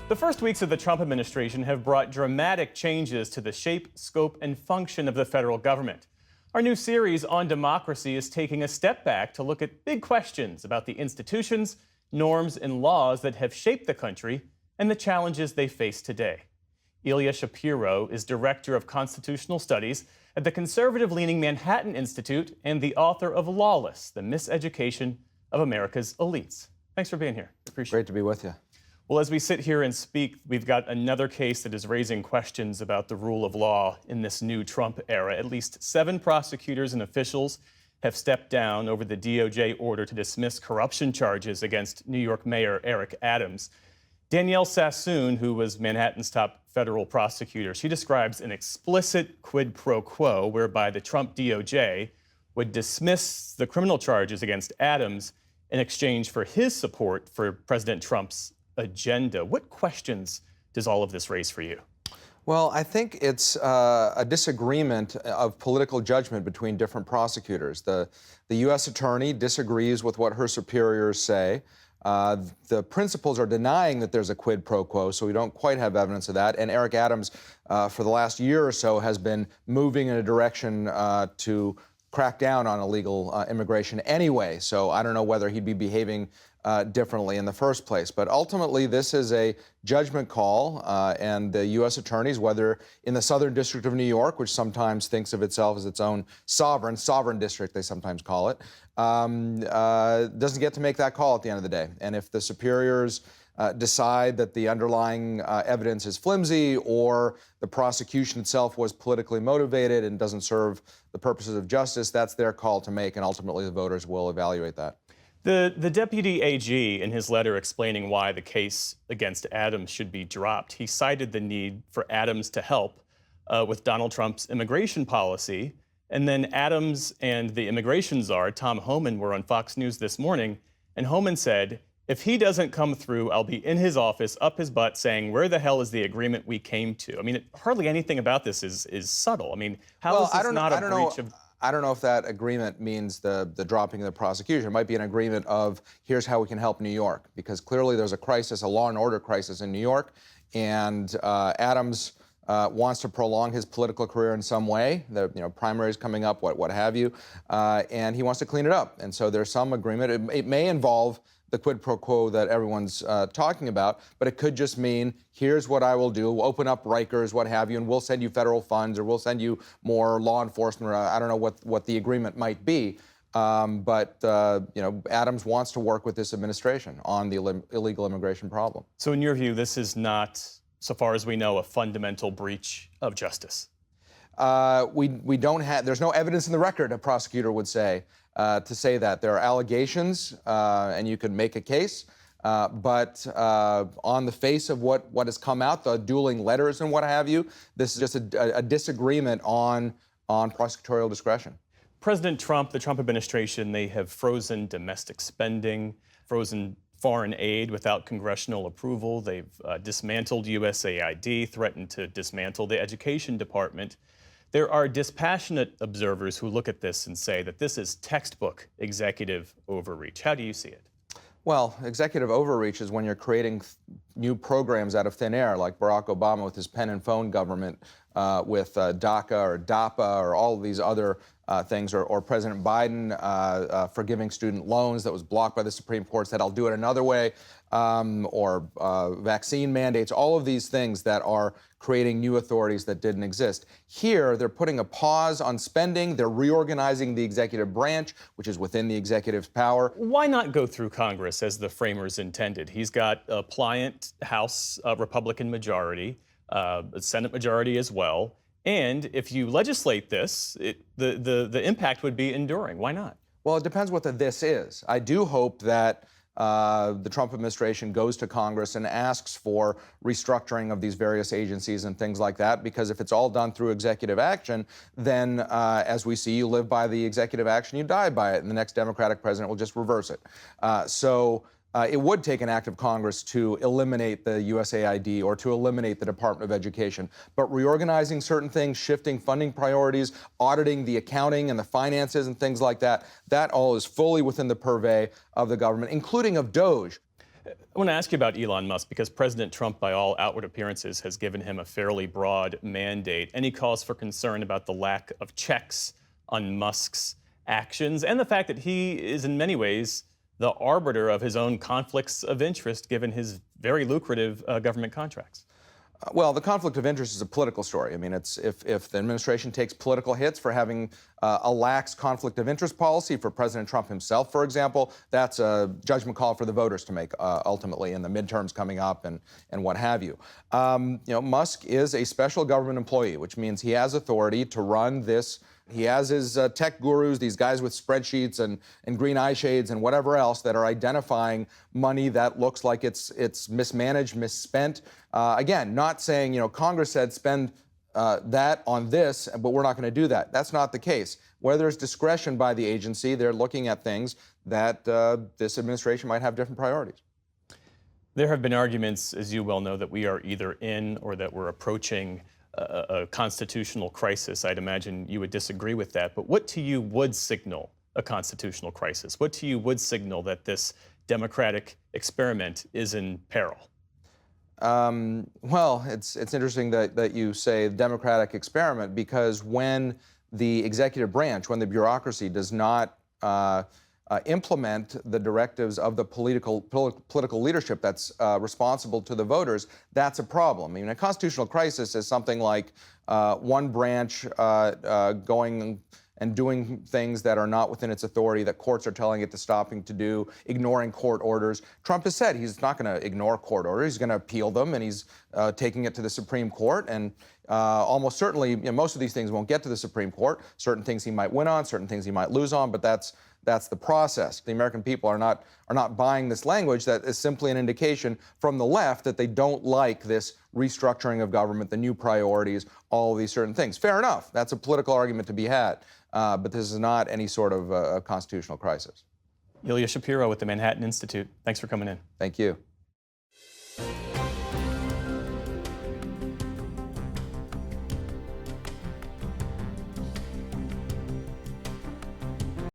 The first weeks of the Trump administration have brought dramatic changes to the shape, scope, and function of the federal government. Our new series on democracy is taking a step back to look at big questions about the institutions, norms, and laws that have shaped the country and the challenges they face today. Ilya Shapiro is Director of Constitutional Studies at the conservative-leaning Manhattan Institute and the author of Lawless, The Miseducation of America's Elites. Thanks for being here. Appreciate it. Great to be with you. Well, as we sit here and speak, we've got another case that is raising questions about the rule of law in this new Trump era. At least 7 prosecutors and officials have stepped down over the DOJ order to dismiss corruption charges against New York Mayor Eric Adams. Danielle Sassoon, who was Manhattan's top federal prosecutor, she describes an explicit quid pro quo whereby the Trump DOJ would dismiss the criminal charges against Adams in exchange for his support for President Trump's agenda. What questions does all of this raise for you? Well, I think it's a disagreement of political judgment between different prosecutors. The U.S. attorney disagrees with what her superiors say. The principals are denying that there's a quid pro quo, so we don't quite have evidence of that. And Eric Adams, for the last year or so, has been moving in a direction to crack down on illegal immigration anyway. So I don't know whether he'd be behaving differently in the first place. But ultimately, this is a judgment call, and the U.S. attorneys, whether in the Southern District of New York, which sometimes thinks of itself as its own sovereign district, they sometimes call it, doesn't get to make that call at the end of the day. And if the superiors decide that the underlying evidence is flimsy or the prosecution itself was politically motivated and doesn't serve the purposes of justice, that's their call to make, and ultimately the voters will evaluate that. The deputy AG, in his letter explaining why the case against Adams should be dropped, he cited the need for Adams to help with Donald Trump's immigration policy. And then Adams and the immigration czar, Tom Homan, were on Fox News this morning, and Homan said, if he doesn't come through, I'll be in his office, up his butt, saying, where the hell is the agreement we came to? I mean, hardly anything about this is subtle. I mean, how is this not a breach of... I don't know if that agreement means the dropping of the prosecution. It might be an agreement of, here's how we can help New York, because clearly there's a crisis, a law and order crisis in New York, and Adams wants to prolong his political career in some way. The primaries coming up, what have you, and he wants to clean it up. And so there's some agreement. It may involve the quid pro quo that everyone's talking about, but it could just mean, here's what I will do, we'll open up Rikers, what have you, and we'll send you federal funds, or we'll send you more law enforcement, or I don't know what the agreement might be. But Adams wants to work with this administration on the illegal immigration problem. So in your view, this is not, so far as we know, a fundamental breach of justice? We don't have, there's no evidence in the record, a prosecutor would say, to say that. There are allegations, and you can make a case, but on the face of what has come out, the dueling letters and what have you, this is just a disagreement on prosecutorial discretion. President Trump, the Trump administration, they have frozen domestic spending, frozen foreign aid without congressional approval. They've dismantled USAID, threatened to dismantle the Education Department. There are dispassionate observers who look at this and say that this is textbook executive overreach. How do you see it? Well, executive overreach is when you're creating new programs out of thin air, like Barack Obama with his pen and phone government, with DACA or DAPA or all of these other things, or President Biden forgiving student loans that was blocked by the Supreme Court, said, I'll do it another way, or vaccine mandates, all of these things that are creating new authorities that didn't exist. Here, they're putting a pause on spending. They're reorganizing the executive branch, which is within the executive's power. Why not go through Congress as the framers intended? He's got a pliant House Republican majority, a Senate majority as well. And if you legislate this, the impact would be enduring. Why not? Well, it depends what the this is. I do hope that the Trump administration goes to Congress and asks for restructuring of these various agencies and things like that, because if it's all done through executive action, then as we see, you live by the executive action, you die by it, and the next Democratic president will just reverse it. It would take an act of Congress to eliminate the USAID or to eliminate the Department of Education. But reorganizing certain things, shifting funding priorities, auditing the accounting and the finances and things like that, that all is fully within the purvey of the government, including of DOJ. I want to ask you about Elon Musk because President Trump, by all outward appearances, has given him a fairly broad mandate. Any cause for concern about the lack of checks on Musk's actions and the fact that he is, in many ways, the arbiter of his own conflicts of interest, given his very lucrative government contracts? Well, the conflict of interest is a political story. I mean, it's if the administration takes political hits for having a lax conflict of interest policy for President Trump himself, for example, that's a judgment call for the voters to make ultimately in the midterms coming up and what have you. Musk is a special government employee, which means he has authority to run this. He has his tech gurus, these guys with spreadsheets and green eye shades and whatever else that are identifying money that looks like it's mismanaged, misspent. Again, not saying, Congress said spend that on this, but we're not going to do that. That's not the case. Where there's discretion by the agency, they're looking at things that this administration might have different priorities. There have been arguments, as you well know, that we are either in or that we're approaching a constitutional crisis. I'd imagine you would disagree with that. But what to you would signal a constitutional crisis? What to you would signal that this democratic experiment is in peril? Well, it's interesting that you say democratic experiment, because when the executive branch, when the bureaucracy does not implement the directives of the political leadership that's responsible to the voters, that's a problem. I mean, a constitutional crisis is something like one branch going and doing things that are not within its authority, that courts are telling it to stopping to do, ignoring court orders. Trump has said he's not going to ignore court orders. He's going to appeal them, and he's taking it to the Supreme Court. And almost certainly, most of these things won't get to the Supreme Court. Certain things he might win on, certain things he might lose on, but that's the process. The American people are not buying this language that is simply an indication from the left that they don't like this restructuring of government, the new priorities, all of these certain things. Fair enough. That's a political argument to be had. But this is not any sort of constitutional crisis. Ilya Shapiro with the Manhattan Institute. Thanks for coming in. Thank you.